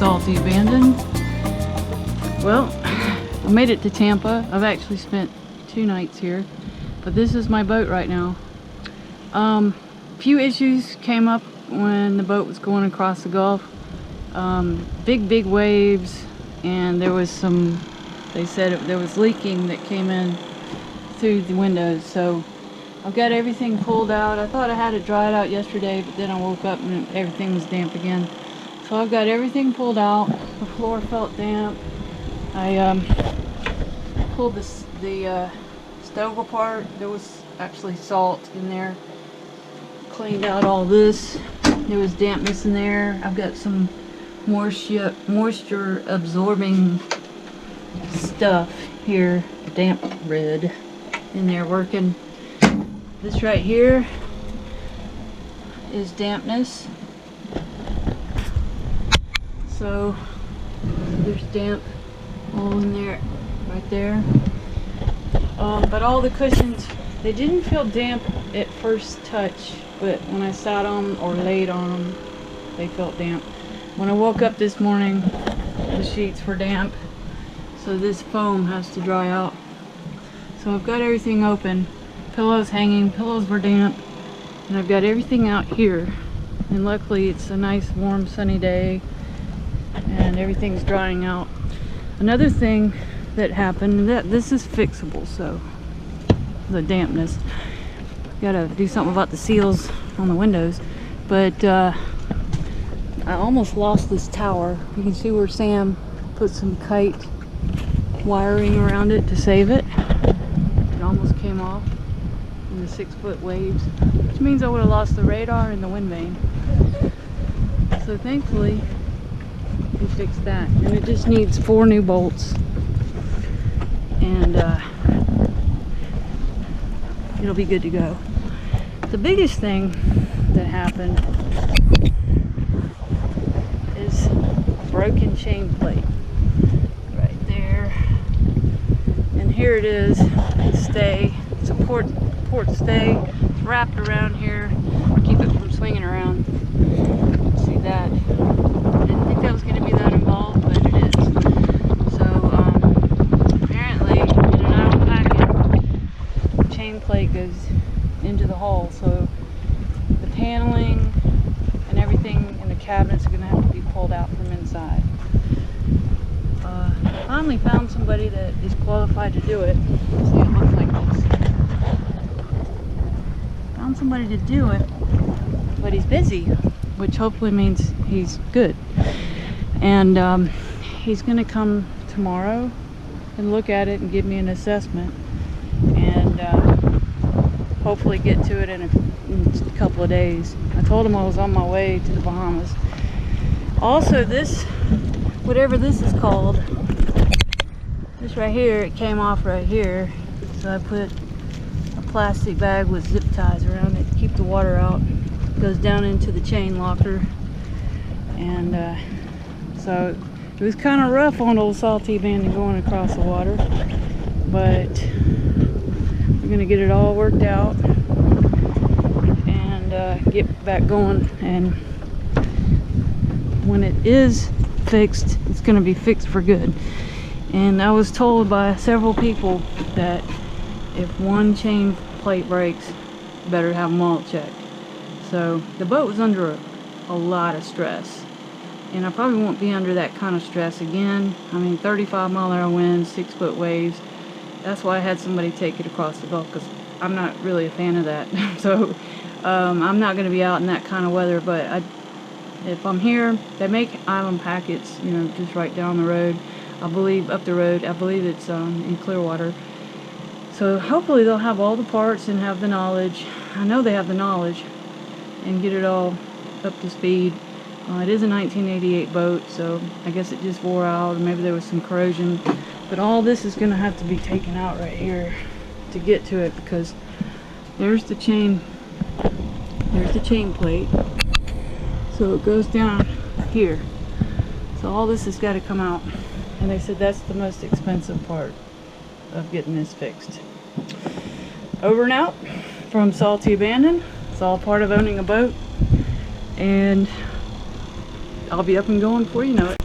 Saltyabandon. Well, I made it to Tampa. I've actually spent 2 nights here, but this is my boat right now. A few issues came up when the boat was going across the Gulf. Big waves, and there was some, they said there was leaking that came in through the windows. So I've got everything pulled out. I thought I had it dried out yesterday, but then I woke up and everything was damp again. So I've got everything pulled out. The floor felt damp. I pulled the stove apart. There was actually salt in there. Cleaned out all this. There was dampness in there. I've got some moisture absorbing stuff here, damp red, in there working. This right here is dampness. So there's damp all in there, right there. But all the cushions, they didn't feel damp at first touch, but when I sat on them or laid on them, they felt damp. When I woke up this morning, the sheets were damp, so this foam has to dry out. So I've got everything open, pillows hanging, pillows were damp, and I've got everything out here. And luckily it's a nice warm sunny day and everything's drying out. Another thing that happened, that this is fixable, so the dampness, gotta do something about the seals on the windows. But I almost lost this tower. You can see where Sam put some kite wiring around it to save it. It almost came off in the 6-foot waves, which means I would have lost the radar and the wind vane. So thankfully we fixed that, and it just needs 4 new bolts, and it'll be good to go. The biggest thing that happened is a broken chain plate right there, and here it is. Stay, it's a port stay. It's wrapped around here, keep it from swinging around. See that? I didn't think that was going to be that involved, but it is. So apparently in an idle packet, the chain plate goes into the hull, so the paneling and everything in the cabinets are going to have to be pulled out from inside. I finally found somebody that is qualified to do it. See, it looks like this. Found somebody to do it, but he's busy, which hopefully means he's good. And he's going to come tomorrow and look at it and give me an assessment, and hopefully get to it in a couple of days. I told him I was on my way to the Bahamas. Also, this, whatever this is called, this right here, it came off right here, so I put a plastic bag with zip ties around it to keep the water out. It goes down into the chain locker, and so it was kind of rough on old Saltyabandon going across the water, but we're gonna get it all worked out and get back going. And when it is fixed, it's gonna be fixed for good. And I was told by several people that if one chain plate breaks, you better have them all checked. So the boat was under a lot of stress, and I probably won't be under that kind of stress again. I mean, 35-mile-an-hour winds, 6-foot waves. That's why I had somebody take it across the Gulf, because I'm not really a fan of that. So I'm not going to be out in that kind of weather. But if I'm here, they make island packets, you know, just right down the road. I believe up the road. I believe it's in Clearwater. So hopefully they'll have all the parts and have the knowledge. I know they have the knowledge, and get it all up to speed. It is a 1988 boat, so I guess it just wore out, or maybe there was some corrosion. But all this is going to have to be taken out right here to get to it, because there's the chain plate. So it goes down here. So all this has got to come out. And they said that's the most expensive part of getting this fixed. Over and out from Saltyabandon. It's all part of owning a boat, and I'll be up and going before you know it.